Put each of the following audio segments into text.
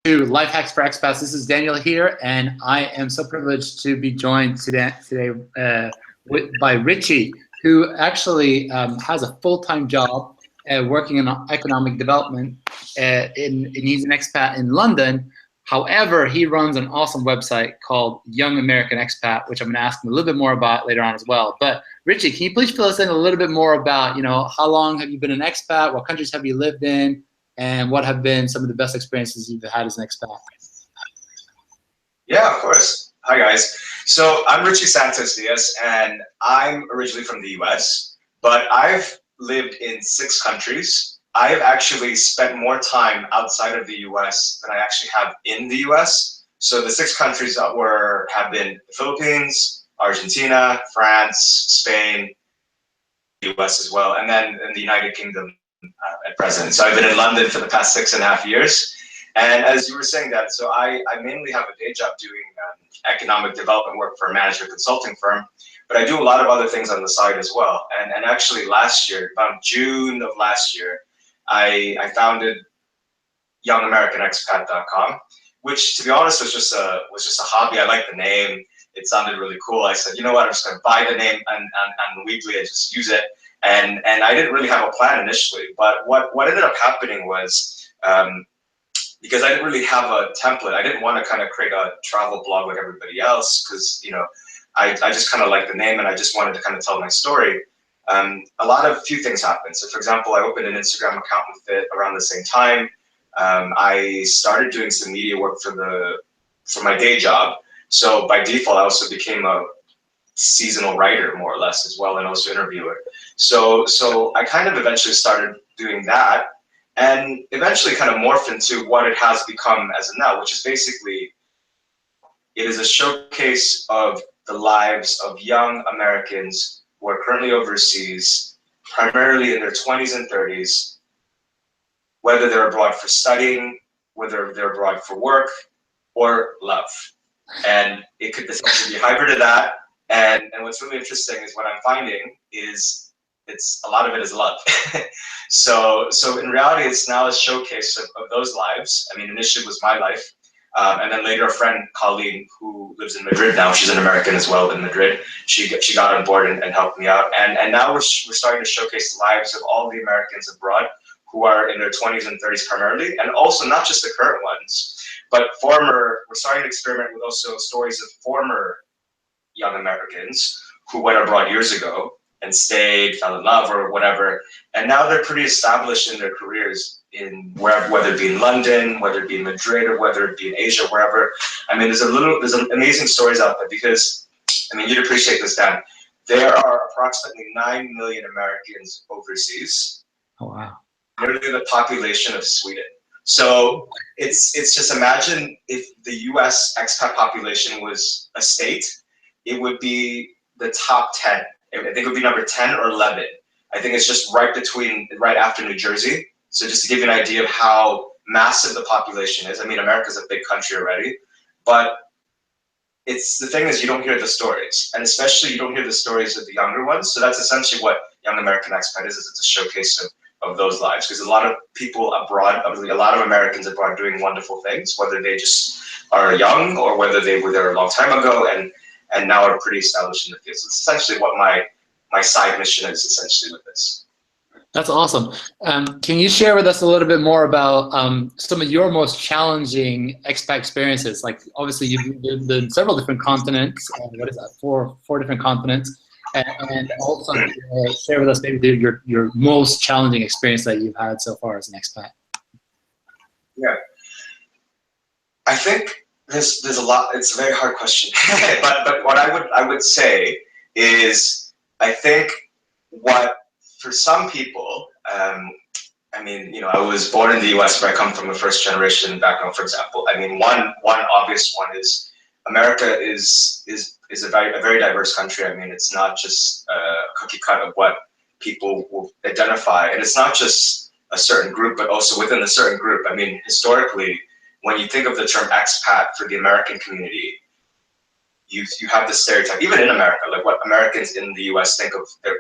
To Lifehacks for Expats. This is Daniel here, and I am so privileged to be joined today by Richie, who actually has a full-time job working in economic development. He's an expat in London. However, he runs an awesome website called YoungAmericanExpat, which I'm going to ask him a little bit more about later on as well. But Richie, can you please fill us in a little bit more about, how long have you been an expat? What countries have you lived in? And what have been some of the best experiences you've had as an expat? Yeah, of course. Hi, guys. So I'm Richie Santos, and I'm originally from the US, but I've lived in 6 countries. I have actually spent more time outside of the US than I actually have in the US. So the 6 countries that have been the Philippines, Argentina, France, Spain, the US as well, and then in the United Kingdom at present. So I've been in London for the past 6.5 years. And as you were saying that, so I mainly have a day job doing economic development work for a management consulting firm, but I do a lot of other things on the side as well. And actually last year, about June of last year, I founded YoungAmericanExpat.com, which to be honest was just a hobby. I liked the name. It sounded really cool. I said, you know what, I'm just going to buy the name and weekly and just use it. And I didn't really have a plan initially, but what ended up happening was, because I didn't really have a template, I didn't want to kind of create a travel blog like everybody else, because I just kind of liked the name and I just wanted to kind of tell my story. A few things happened. So for example, I opened an Instagram account with it around the same time. I started doing some media work for my day job. So by default, I also became a seasonal writer, more or less, as well, and also interviewer. So I kind of eventually started doing that, and eventually kind of morphed into what it has become as of now, which is basically, it is a showcase of the lives of young Americans who are currently overseas, primarily in their 20s and 30s, whether they're abroad for studying, whether they're abroad for work, or love. And it could essentially be hybrid of that. And what's really interesting is what I'm finding is a lot of it is love. So in reality, it's now a showcase of those lives. I mean, initially it was my life. And then later a friend, Colleen, who lives in Madrid now, she's an American as well in Madrid. She got on board and helped me out. And now we're starting to showcase the lives of all the Americans abroad who are in their 20s and 30s primarily, and also not just the current ones, but we're starting to experiment with also stories of former young Americans who went abroad years ago and stayed, fell in love or whatever, and now they're pretty established in their careers whether it be in London, whether it be in Madrid, or whether it be in Asia, wherever. I mean, there's amazing stories out there, because, I mean, you'd appreciate this, Dan. There are approximately 9 million Americans overseas. Oh, wow. Nearly the population of Sweden. So it's just, imagine if the US expat population was a state, it would be the top 10. I think it would be number 10 or 11. I think it's just right after New Jersey. So just to give you an idea of how massive the population is. I mean, America's a big country already, but the thing is, you don't hear the stories, and especially you don't hear the stories of the younger ones. So that's essentially what Young American Expat is. It's a showcase of those lives, because a lot of people abroad, a lot of Americans abroad, doing wonderful things, whether they just are young or whether they were there a long time ago and now are pretty established in the field. So it's essentially what my side mission is, essentially, with this. That's awesome. Can you share with us a little bit more about some of your most challenging expat experiences? Like, obviously, you've lived in several different continents. What is that? Four different continents. And also share with us maybe your most challenging experience that you've had so far as an expat. Yeah, I think there's a lot. It's a very hard question, but what I would say is, I think what for some people, I mean, I was born in the U.S., where I come from a first generation background, for example. I mean, one obvious one is America is a very diverse country. I mean, it's not just a cookie cut of what people will identify, and it's not just a certain group, but also within a certain group. I mean, historically, when you think of the term expat for the American community, you have the stereotype, even in America, like what Americans in the U.S. think of their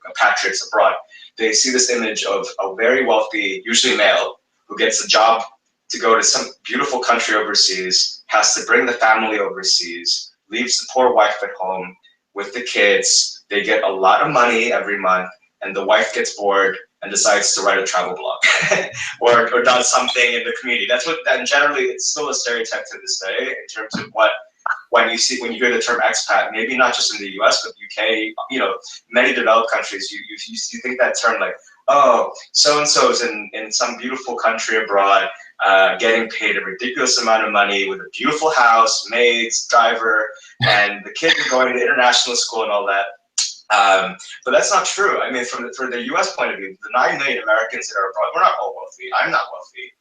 compatriots abroad. They see this image of a very wealthy, usually male, who gets a job to go to some beautiful country overseas, has to bring the family overseas, leaves the poor wife at home with the kids. They get a lot of money every month, and the wife gets bored and decides to write a travel blog or does something in the community. That's what, and generally it's still a stereotype to this day in terms of what, when you hear the term expat, maybe not just in the US, but UK, you know, many developed countries, you think that term like, oh, so-and-so's in some beautiful country abroad, getting paid a ridiculous amount of money with a beautiful house, maids, driver, and the kids are going to international school and all that. But that's not true. I mean, from the U.S. point of view, the 9 million Americans that are abroad, we're not all wealthy. I'm not wealthy.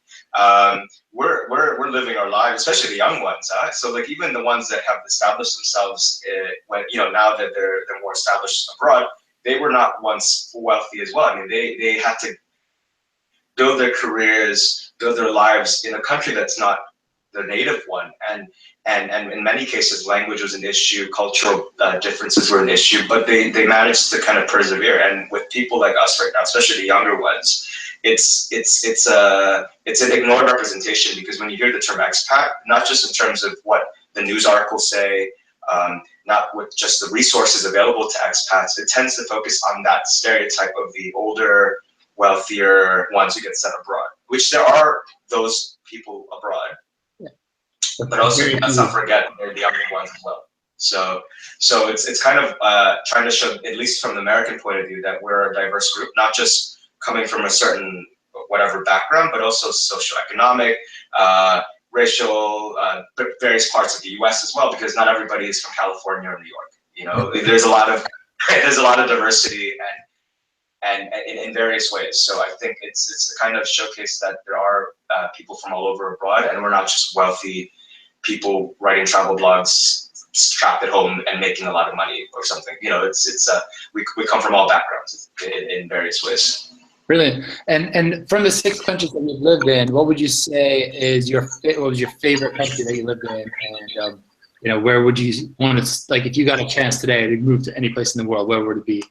We're living our lives, especially the young ones. So like even the ones that have established themselves, when now that they're more established abroad, they were not once wealthy as well. I mean, they had to build their careers, build their lives in a country that's not their native one, and in many cases language was an issue, cultural differences were an issue, but they managed to kind of persevere. And with people like us right now, especially the younger ones, it's an ignored representation, because when you hear the term expat, not just in terms of what the news articles say, not with just the resources available to expats, it tends to focus on that stereotype of the older, wealthier ones who get sent abroad, which there are those people abroad. But also, let's not forget the other ones as well. So it's kind of trying to show, at least from the American point of view, that we're a diverse group, not just coming from a certain whatever background, but also socioeconomic, racial, various parts of the U.S. as well, because not everybody is from California or New York. You know, there's a lot of diversity and in various ways. So I think it's the kind of showcase that there are people from all over abroad, and we're not just wealthy people writing travel blogs trapped at home and making a lot of money or something. You know, we come from all backgrounds in various ways. Brilliant. And from the 6 countries that you've lived in, what would you say is what was your favorite country that you lived in? And where would you want to, like, if you got a chance today to move to any place in the world, where would it be?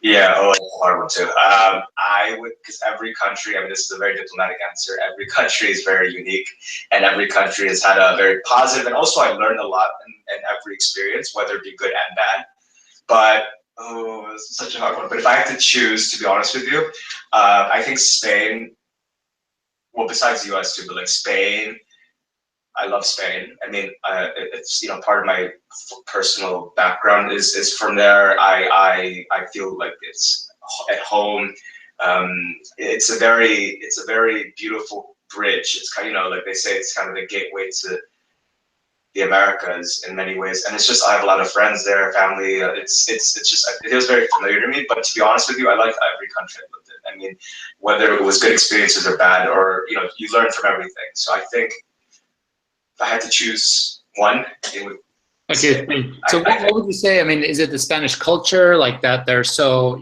Yeah, that's a hard one too. I would, because every country, I mean, this is a very diplomatic answer, every country is very unique, and every country has had a very positive, and also I learned a lot in every experience, whether it be good and bad. But, this is such a hard one. But if I had to choose, to be honest with you, I think Spain, well, besides the US too, but like Spain, I love Spain. I mean, it's part of my personal background is from there. I feel like it's at home. It's a very beautiful bridge. It's kind of like they say, it's kind of the gateway to the Americas in many ways. And it's just, I have a lot of friends there, family. It's just, it feels very familiar to me. But to be honest with you, I liked every country I lived in. I mean, whether it was good experiences or bad, or you learn from everything. So I think, if I had to choose one, it would. Okay, so what would you say? I mean, is it the Spanish culture, like that they're so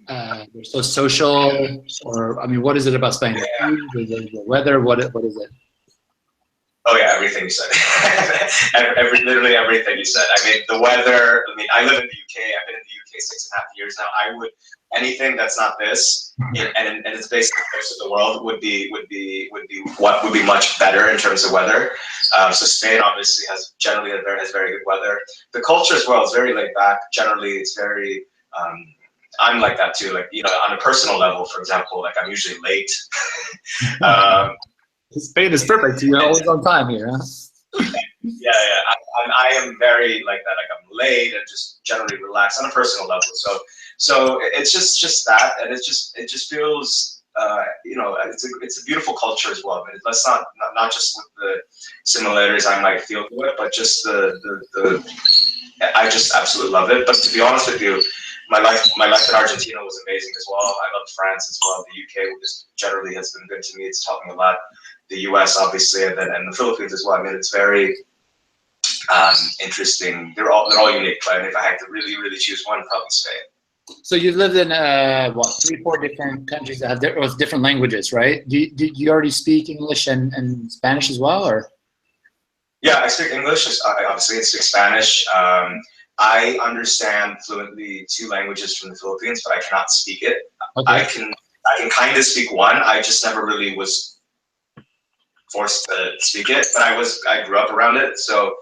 they're so social, or I mean, what is it about Spain? The weather, what is it? Oh yeah, everything you said. Literally everything you said. I mean, the weather. I mean, I live in the UK. I've been in the UK 6.5 years now. I would, anything that's not this, and it's basically most of the world would be much better in terms of weather. So Spain obviously has very good weather. The culture as well is very laid back. Generally, it's very. I'm like that too. Like on a personal level, for example, like I'm usually late. Spain is perfect. You're always on time here, huh? Yeah. I am very like that. Like I'm late and just generally relaxed on a personal level. So it's just that, and it just feels it's a beautiful culture as well. But let's not just with the similarities I might feel to it, but just the I just absolutely love it. But to be honest with you, my life in Argentina was amazing as well. I love France as well. The UK just generally has been good to me. It's taught me a lot. The US obviously, and the Philippines as well. I mean, it's very interesting. They're all unique. But if I had to really choose one, probably Spain. So you've lived in 3-4 different countries that have different languages, right? Do you already speak English and Spanish as well, or? Yeah, I speak English. Obviously, I speak Spanish. I understand fluently 2 languages from the Philippines, but I cannot speak it. Okay. I can kind of speak one. I just never really was forced to speak it, but I grew up around it, so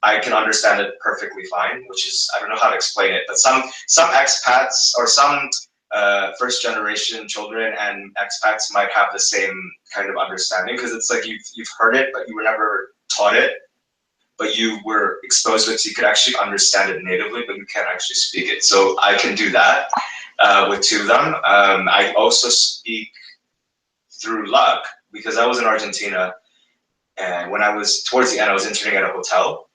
I can understand it perfectly fine, which is, I don't know how to explain it, but some expats or some first generation children and expats might have the same kind of understanding, because it's like you've heard it, but you were never taught it, but you were exposed to it, so you could actually understand it natively, but you can't actually speak it. So I can do that with two of them. I also speak through luck, because I was in Argentina, and when I was towards the end, I was interning at a hotel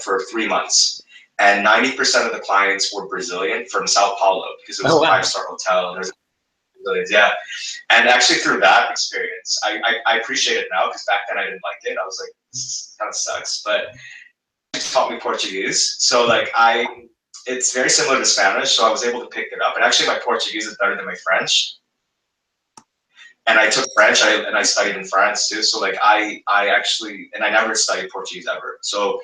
for 3 months, and 90% of the clients were Brazilian from Sao Paulo, because it was a 5-star hotel, and there's Brazilians, yeah. And actually through that experience, I appreciate it now, because back then I didn't like it. I was like, this kind of sucks, but it taught me Portuguese. So like it's very similar to Spanish, so I was able to pick it up. And actually my Portuguese is better than my French. And I took French, and I studied in France too. So like I actually, and I never studied Portuguese ever. So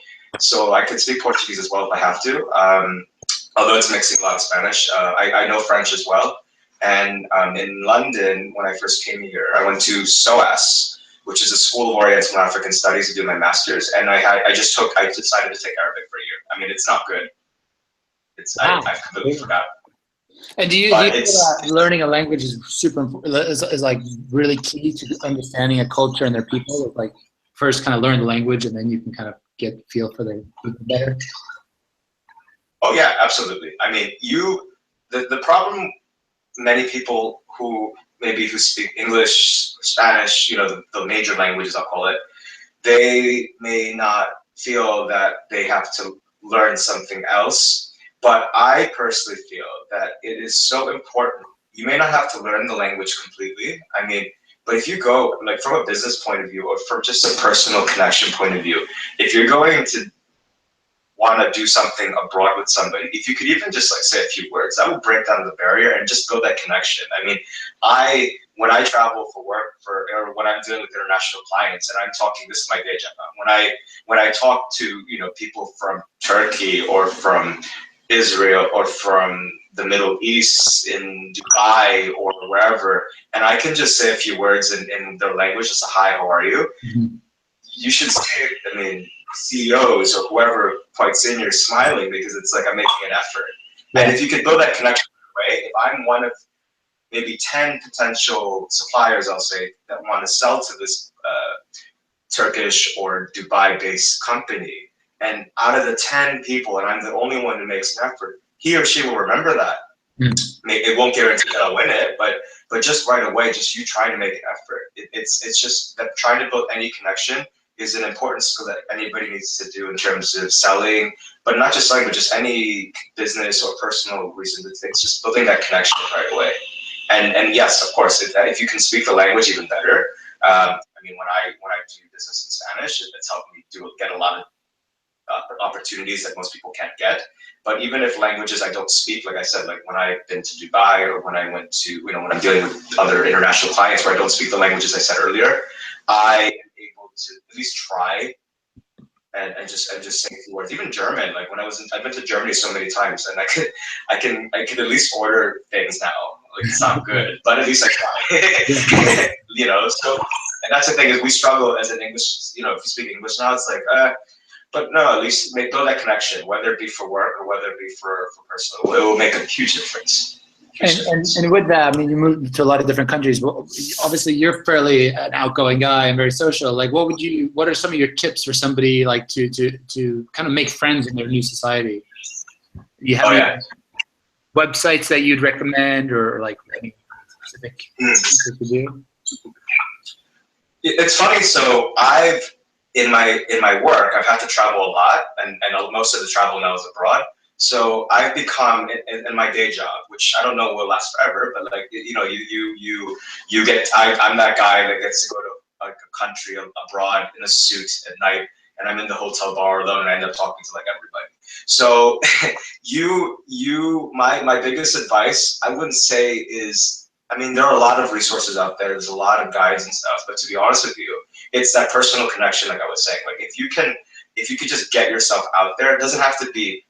I could speak Portuguese as well if I have to. Although it's mixing a lot of Spanish. I know French as well. And in London, when I first came here, I went to SOAS, which is a School of Oriental and African Studies, to do my master's. And I decided to take Arabic for a year. I mean, it's not good. I've completely forgot. And do you feel that learning a language is super important, is like really key to understanding a culture and their people? Like first kind of learn the language, and then you can kind of get a feel for their people better? Oh yeah, absolutely. I mean, the problem, many people who speak English, Spanish, the major languages, I'll call it, they may not feel that they have to learn something else. But I personally feel that it is so important. You may not have to learn the language completely. I mean, but if you go, like from a business point of view, or from just a personal connection point of view, if you're going to want to do something abroad with somebody, if you could even just like say a few words, that would break down the barrier and just build that connection. I mean, when I travel for work, or when I'm dealing with international clients, and I'm talking, this is my day job. When I talk to people from Turkey or from Israel or from the Middle East, in Dubai or wherever, and I can just say a few words in their language, just a hi, how are you? Mm-hmm. You should see it. I mean, CEOs or whoever quite senior smiling, because it's like I'm making an effort. Yeah. And if you could build that connection right away, if I'm one of maybe 10 potential suppliers, I'll say, that want to sell to this Turkish or Dubai-based company, and out of the 10 people, and I'm the only one who makes an effort, he or she will remember that. It won't guarantee that I'll win it, but just right away, just you trying to make an effort. It's just that trying to build any connection is an important skill that anybody needs to do in terms of selling, but not just selling, but just any business or personal reason. It's just building that connection right away. And yes, of course, if you can speak the language even better. I mean, when I do business in Spanish, it's helped me get a lot of opportunities that most people can't get. But even if languages I don't speak, like I said, like when I've been to Dubai, or when I went to, when I'm dealing with other international clients where I don't speak the languages I said earlier, I am able to at least try and just say a few words. Even German, like when I've been to Germany so many times, and I can at least order things now. Like it's not good, but at least I try. So, and that's the thing, is we struggle as an English, if you speak English now, it's like, but no, at least build that connection, whether it be for work or whether it be for personal. It will make a huge difference. And with that, I mean, you moved to a lot of different countries. Well, obviously, you're fairly an outgoing guy and very social. Like, what are some of your tips for somebody like to kind of make friends in their new society? Do you have any websites that you'd recommend, or like any specific things to do? It's funny. So in my work, I've had to travel a lot, and most of the travel now is abroad. So I've become, in my day job, which I don't know will last forever, but like, I'm that guy that gets to go to like a country abroad in a suit at night, and I'm in the hotel bar alone, and I end up talking to like everybody. So my biggest advice, I wouldn't say is, I mean, there are a lot of resources out there. There's a lot of guides and stuff, but to be honest with you, it's that personal connection, like I was saying. Like if you could just get yourself out there, it doesn't have to be,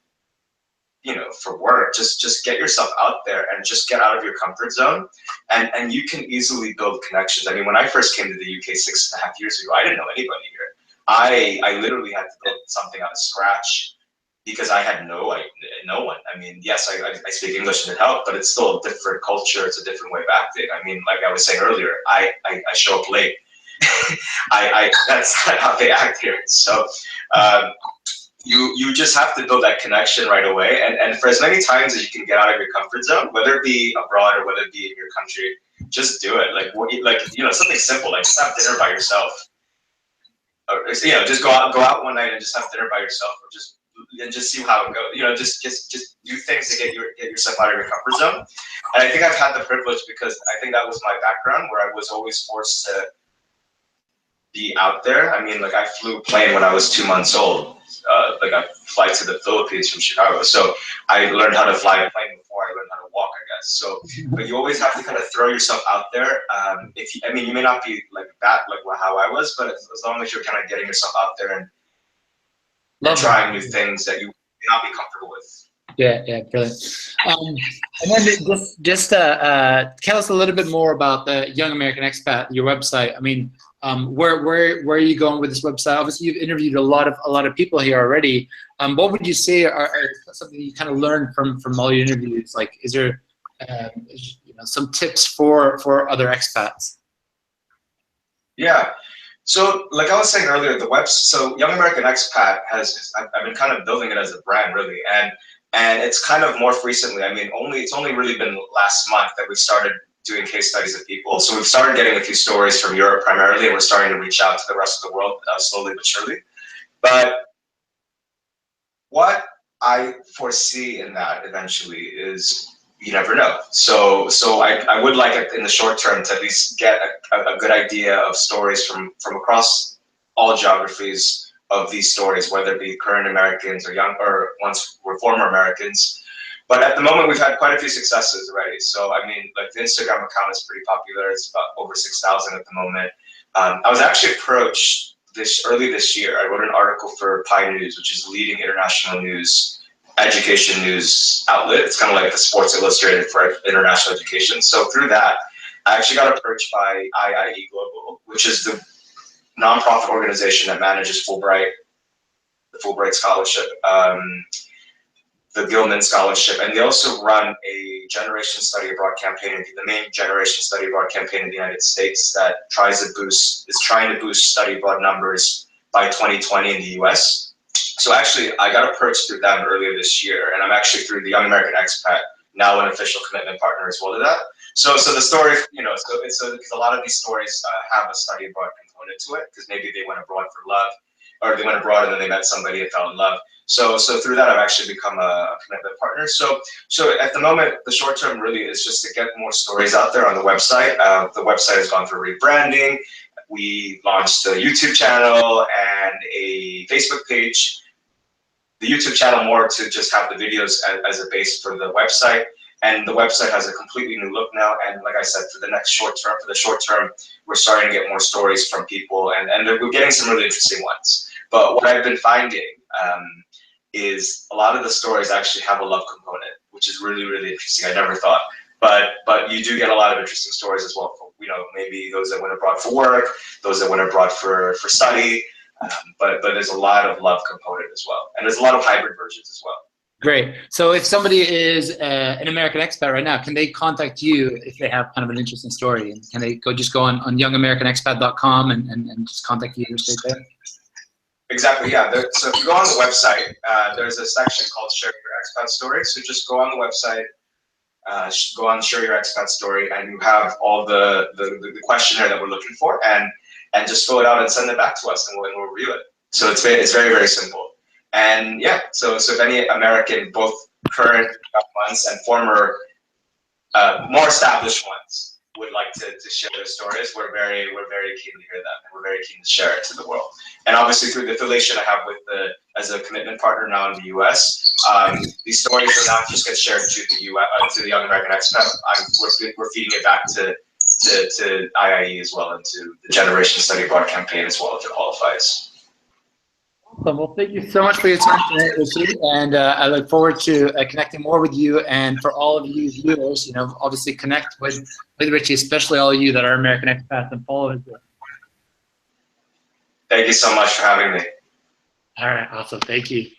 for work, just get yourself out there and just get out of your comfort zone, and you can easily build connections. I mean, when I first came to the UK 6.5 years ago, I didn't know anybody here. I literally had to build something out of scratch because I had no one. I mean, yes, I speak English and it helped, but it's still a different culture. It's a different way of acting. I mean, like I was saying earlier, I show up late. That's not how they act here. So you just have to build that connection right away. And for as many times as you can get out of your comfort zone, whether it be abroad or whether it be in your country, just do it. Like something simple, like just have dinner by yourself. Or, just go out one night and just have dinner by yourself, or just see how it goes. Just do things to get yourself out of your comfort zone. And I think I've had the privilege because I think that was my background, where I was always forced to be out there. I mean, like I flew a plane when I was 2 months old. Like I fly to the Philippines from Chicago, so I learned how to fly a plane before I learned how to walk, I guess. So, but you always have to kind of throw yourself out there. You may not be like that, like how I was, but as long as you're kind of getting yourself out there and trying new things that you may not be comfortable with. Yeah, brilliant. And then just tell us a little bit more about the Young American Expat, your website. I mean, where are you going with this website? Obviously, you've interviewed a lot of people here already. What would you say are something you kind of learned from all your interviews? Like, is there some tips for other expats? Yeah. So, like I was saying earlier, so Young American Expat I've been kind of building it as a brand, really, and it's kind of morphed recently. I mean, it's only really been last month that we started doing case studies of people. So we've started getting a few stories from Europe primarily, and we're starting to reach out to the rest of the world slowly but surely. But what I foresee in that eventually is you never know. So I would like it in the short term to at least get a good idea of stories from across all geographies of these stories, whether it be current Americans or once were former Americans. But at the moment, we've had quite a few successes already. So, I mean, like the Instagram account is pretty popular. It's about over 6,000 at the moment. I was actually approached early this year. I wrote an article for Pi News, which is a leading international education news outlet. It's kind of like the Sports Illustrated for international education. So through that, I actually got approached by IIE Global, which is the nonprofit organization that manages the Fulbright Scholarship, the Gilman Scholarship, and they also run a Generation Study Abroad campaign, the main Generation Study Abroad campaign in the United States that is trying to boost study abroad numbers by 2020 in the US. So actually, I got approached through them earlier this year, and I'm actually through the Young American Expat, now an official commitment partner as well to that. So the story, because a lot of these stories have a study abroad component to it, because maybe they went abroad for love, or they went abroad and then they met somebody and fell in love. So through that, I've actually become a commitment partner. So at the moment, the short term really is just to get more stories out there on the website. The website has gone for rebranding. We launched a YouTube channel and a Facebook page. The YouTube channel more to just have the videos as a base for the website. And the website has a completely new look now. And like I said, for the short term, we're starting to get more stories from people, and we're getting some really interesting ones. But what I've been finding is a lot of the stories actually have a love component, which is really, really interesting. I never thought, but you do get a lot of interesting stories as well. Maybe those that went abroad for work, those that went abroad for study, but there's a lot of love component as well, and there's a lot of hybrid versions as well. Great. So if somebody is an American expat right now, can they contact you if they have kind of an interesting story? And can they go on YoungAmericanExpat.com and just contact you straight there? Exactly, yeah. So if you go on the website, there's a section called Share Your Expat Story. So just go on the website, go on Share Your Expat Story, and you have all the questionnaire that we're looking for, and just fill it out and send it back to us, and we'll review it. So it's very, very simple. And yeah, so if any American, both current ones and former, more established ones, would like to share their stories, we're very keen to hear that, and we're very keen to share it to the world. And obviously through the affiliation I have as a commitment partner now in the US, these stories are not just get shared to the US, to the Young American Expat. We're feeding it back to IIE as well, and to the Generation Study Abroad campaign as well, if it qualifies. Awesome. Well, thank you so much for your time tonight, Richie. And I look forward to connecting more with you. And for all of you viewers, you know, obviously connect with Richie, especially all of you that are American expats, and follow his work. Thank you so much for having me. All right. Awesome. Thank you.